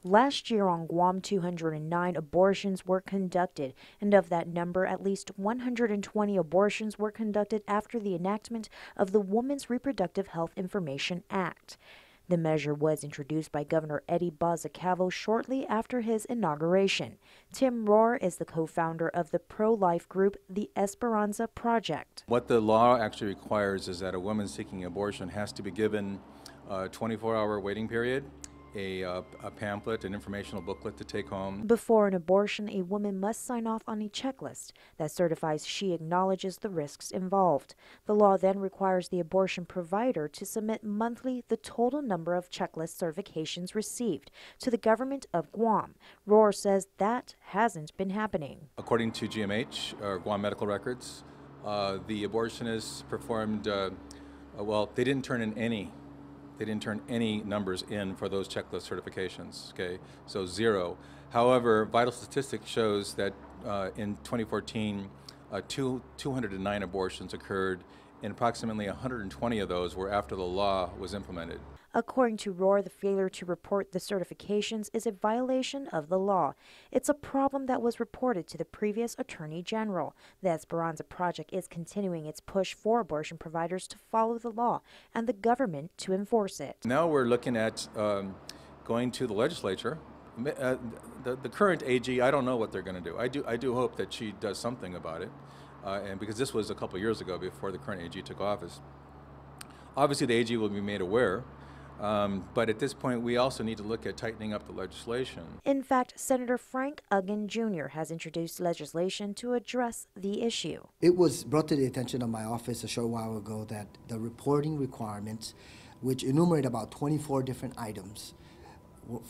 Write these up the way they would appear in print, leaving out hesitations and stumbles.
Last year on Guam, 209 abortions were conducted, and of that number, at least 120 abortions were conducted after the enactment of the Women's Reproductive Health Information Act. The measure was introduced by Governor Eddie Bozacavo shortly after his inauguration. Tim Rohr is the co-founder of the pro-life group, the Esperanza Project. What the law actually requires is that a woman seeking abortion has to be given a 24-hour waiting period, a pamphlet, an informational booklet to take home. Before an abortion, a woman must sign off on a checklist that certifies she acknowledges the risks involved. The law then requires the abortion provider to submit monthly the total number of checklist certifications received to the government of Guam. Rohr says that hasn't been happening. According to GMH, or Guam Medical Records, the abortionist performed, they didn't turn in any. They didn't turn any numbers in for those checklist certifications, okay? So 0. However, Vital Statistics shows that in 2014, 209 abortions occurred, and approximately 120 of those were after the law was implemented. According to Rohr, the failure to report the certifications is a violation of the law. It's a problem that was reported to the previous Attorney General. The Esperanza Project is continuing its push for abortion providers to follow the law and the government to enforce it. Now we're looking at going to the legislature. The current AG, I don't know what they're going to do. I do hope that she does something about it, and because this was a couple years ago before the current AG took office. Obviously, the AG will be made aware. But at this point, we also need to look at tightening up the legislation. In fact, Senator Frank Uggan Jr. has introduced legislation to address the issue. It was brought to the attention of my office a short while ago that the reporting requirements, which enumerate about 24 different items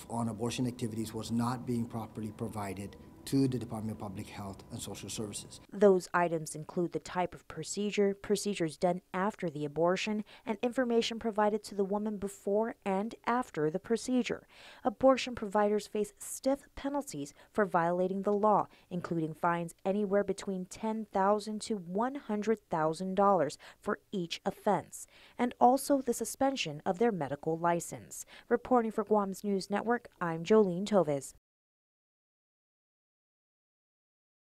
on abortion activities, was not being properly provided to the Department of Public Health and Social Services. Those items include the type of procedure, procedures done after the abortion, and information provided to the woman before and after the procedure. Abortion providers face stiff penalties for violating the law, including fines anywhere between $10,000 to $100,000 for each offense, and also the suspension of their medical license. Reporting for Guam's News Network, I'm Jolene Toves.